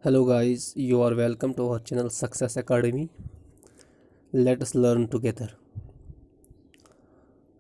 Hello guys, you are welcome to our channel Success Academy. Let us learn together.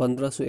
1500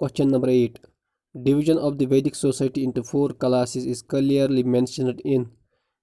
Question number 8 division of the Vedic society into 4 classes is clearly mentioned in।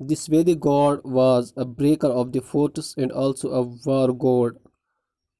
this Vedic god was a breaker of the forts and also a war god।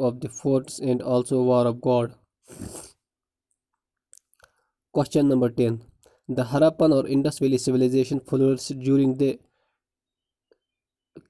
of the forts and also war of god। Question number 10 the Harappan or Indus Valley civilization flourished during the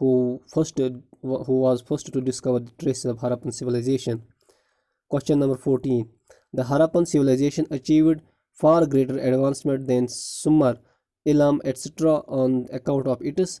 who was first to discover the traces of Harappan civilization। Question number 14 the Harappan civilization achieved far greater advancement than Sumer, Elam etc on account of its।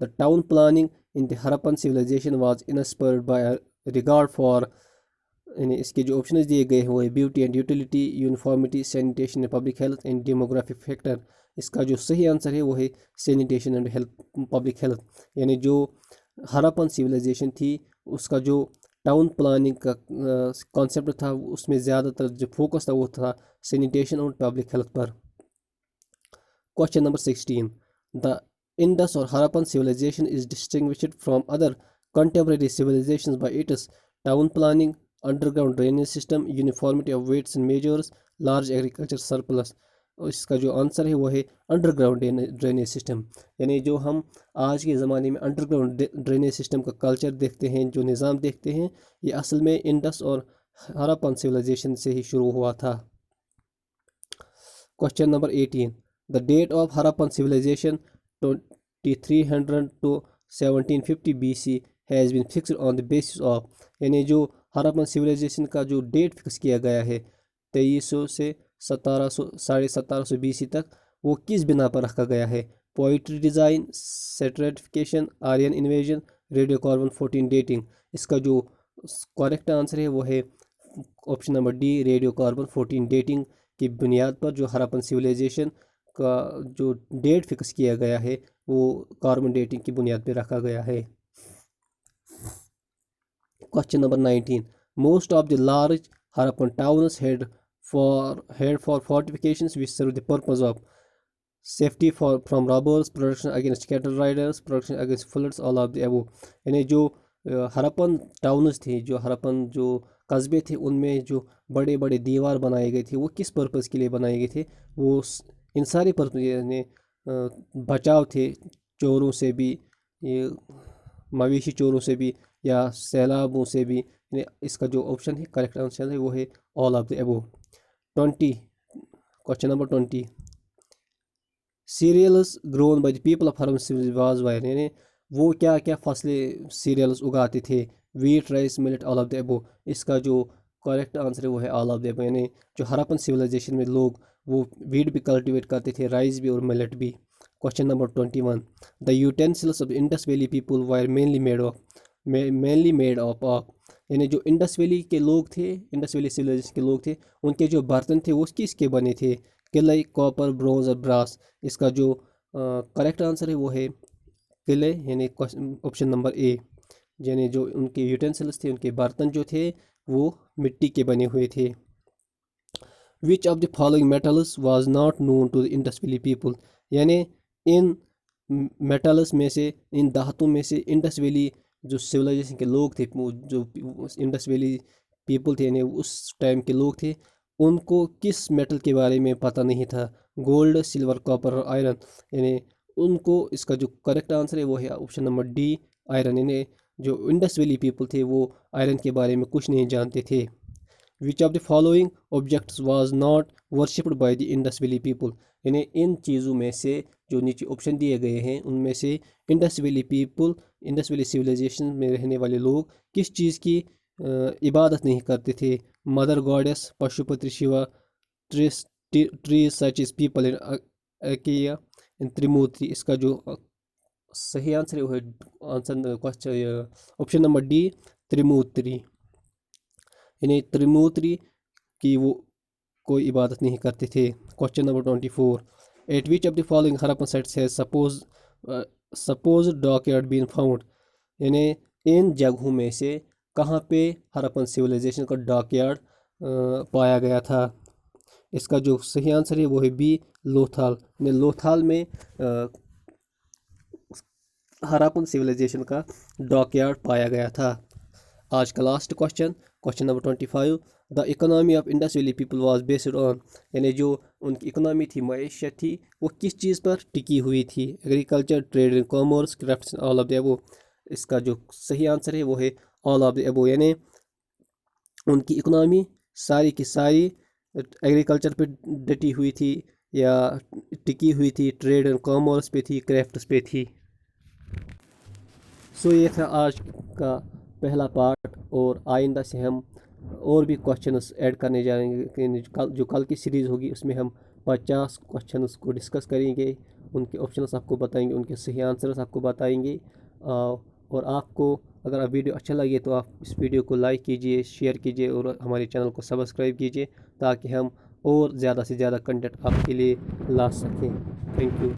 The town planning in the Harappan civilization was inspired by a regard for یعنی اس کے جو options دیے گئے ہیں وہ ہے beauty and utility, uniformity, sanitation and public health and demographic factor. اس کا جو صحیح آنسر ہے وہ ہے سینیٹیشن اینڈ پبلک ہیلتھ. یعنی جو ہراپن سویلائزیشن تھی اس کا جو ٹاؤن پلاننگ کا کانسیپٹ تھا اس میں زیادہ تر جو فوکس تھا وہ تھا سینیٹیشن اور پبلک ہیلتھ پر. Question number 16. دا انڈس اور Harappan civilization is distinguished from other contemporary civilizations by its town planning, underground drainage system, uniformity of weights and measures, large agriculture surplus. اس کا جو آنسر ہے وہ ہے انڈر گراؤنڈ ڈرینیج سسٹم. یعنی جو ہم آج کے زمانے میں انڈر گراؤنڈ ڈرینیج سسٹم کا کلچر دیکھتے ہیں، جو نظام دیکھتے ہیں، یہ اصل میں انڈس اور ہراپن civilization سے ہی شروع ہوا تھا. Question number 18. The date of Harappan civilization 2300 to 1750 BC has been fixed on the basis of. یعنی جو ہراپن civilization کا جو ڈیٹ فکس کیا گیا ہے 2300 سے 1750 BC تک، وہ کس بنا پر رکھا گیا ہے؟ Pottery design, stratification, Aryan invasion, radio carbon 14 dating. اس کا جو کریکٹ آنسر ہے وہ ہے option number D, radio carbon 14 dating کی بنیاد پر جو ہراپن civilization کا جو ڈیٹ فکس کیا گیا ہے وہ کاربن ڈیٹنگ کی بنیاد پہ رکھا گیا ہے. Question number 19. Most of the large Harappan towns had for fortifications which serve the purpose of safety from robbers, protection against cattle riders, protection against floods, all of the above. یعنی جو Harappan towns تھے، جو ہراپن جو قصبے تھے، ان میں جو بڑے بڑے دیوار بنائے گئے تھے وہ کس پرپز کے لیے بنائے گئے تھے؟ وہ ان سارے پرپز یعنی بچاؤ تھے چوروں سے بھی، یہ مویشی چوروں سے بھی یا سیلابوں سے بھی. یعنی اس کا جو آپشن ہے کریکٹ آنسر ہے وہ ہے all of the above. 20. Question number 20. Cereals grown by the people of Harappan was were. یعنی وہ کیا کیا فصلیں سیریلز اگاتے تھے؟ Wheat, rice, millet, all of the above. اس کا جو کریکٹ آنسر ہے وہ ہے آل آف دی ابو. یعنی جو ہراپن civilization میں لوگ وہ ویٹ بھی کلٹیویٹ کرتے تھے، رائس بھی اور ملٹ بھی. Question number 21. The utensils of Indus valley people were mainly made of of. یعنی جو انڈس ویلی کے لوگ تھے، انڈس ویلی civilization کے لوگ تھے، ان کے جو برتن تھے وہ کس کے بنے تھے؟ کلے، کاپر، برونز اور براس. اس کا جو کریکٹ آنسر ہے وہ ہے کلے، یعنی آپشن نمبر اے. یعنی جو ان کے یوٹینسلس تھے، ان کے برتن جو تھے وہ مٹی کے بنے ہوئے تھے. Which of the following metals was not known to the Indus valley people. یعنی ان میٹلز میں سے، ان دھاتوں میں سے انڈس ویلی جو civilization کے لوگ تھے، جو انڈس ویلی پیپل تھے، یعنی اس ٹائم کے لوگ تھے، ان کو کس میٹل کے بارے میں پتہ نہیں تھا؟ گولڈ، سلور، کاپر اور آئرن. یعنی ان کو اس کا جو کریکٹ آنسر ہے وہ ہے آپشن نمبر ڈی، آئرن. یعنی جو انڈس ویلی پیپل تھے وہ آئرن کے بارے میں کچھ نہیں جانتے تھے. Which of the following objects was not worshipped by the Indus valley people. یعنی ان چیزوں میں سے جو نیچے آپشن دیے گئے ہیں ان میں سے Indus valley people, Indus valley civilization میں رہنے والے لوگ کس چیز کی عبادت نہیں کرتے تھے؟ Mother goddess, Pashupati Shiva, trees such as peepal in acacia, Trimurti. اس کا جو صحیح آنسر ہے وہ ہے آپشن نمبر ڈی، تریمورتی. یعنی تریمورتی کی وہ کوئی عبادت نہیں کرتے تھے. Question number 24. At which of the following Harappan sites has suppose dockyard been found. یعنی ان جگہوں میں سے کہاں پہ ہراپن civilization کا ڈاک یارڈ پایا گیا تھا؟ اس کا جو صحیح آنسر ہے وہ ہے بی، لوتھال. یعنی لوتھال میں ہراپن civilization کا ڈاک یارڈ پایا گیا تھا. آج کا last question number 25. The economy of Indus valley people was based on. یعنی جو ان کی اکنامی تھی، معیشت تھی، وہ کس چیز پر ٹکی ہوئی تھی؟ Agriculture, trade and commerce, crafts, all of the above. اس کا جو صحیح آنسر ہے وہ ہے آل آف دی ابو. یعنی ان کی اکنامی ساری کی ساری ایگریکلچر پہ ڈٹی ہوئی تھی یا ٹکی ہوئی تھی، ٹریڈ اینڈ کامرس پہ تھی، کرافٹس پہ تھی. سو یہ تھا آج کا پہلا پارٹ، اور آئندہ سے ہم اور بھی کوشچنس ایڈ کرنے جائیں گے. جو کل کی سیریز ہوگی اس میں ہم 50 کوشچنس کو ڈسکس کریں گے ان کے آپشنس آپ کو بتائیں گے، ان کے صحیح آنسرس آپ کو بتائیں گے، اور آپ کو اگر آپ ویڈیو اچھا لگے تو آپ اس ویڈیو کو لائک کیجئے، شیئر کیجئے اور ہمارے چینل کو سبسکرائب کیجئے تاکہ ہم اور زیادہ سے زیادہ کنٹینٹ آپ کے لیے لا سکیں۔ Thank you.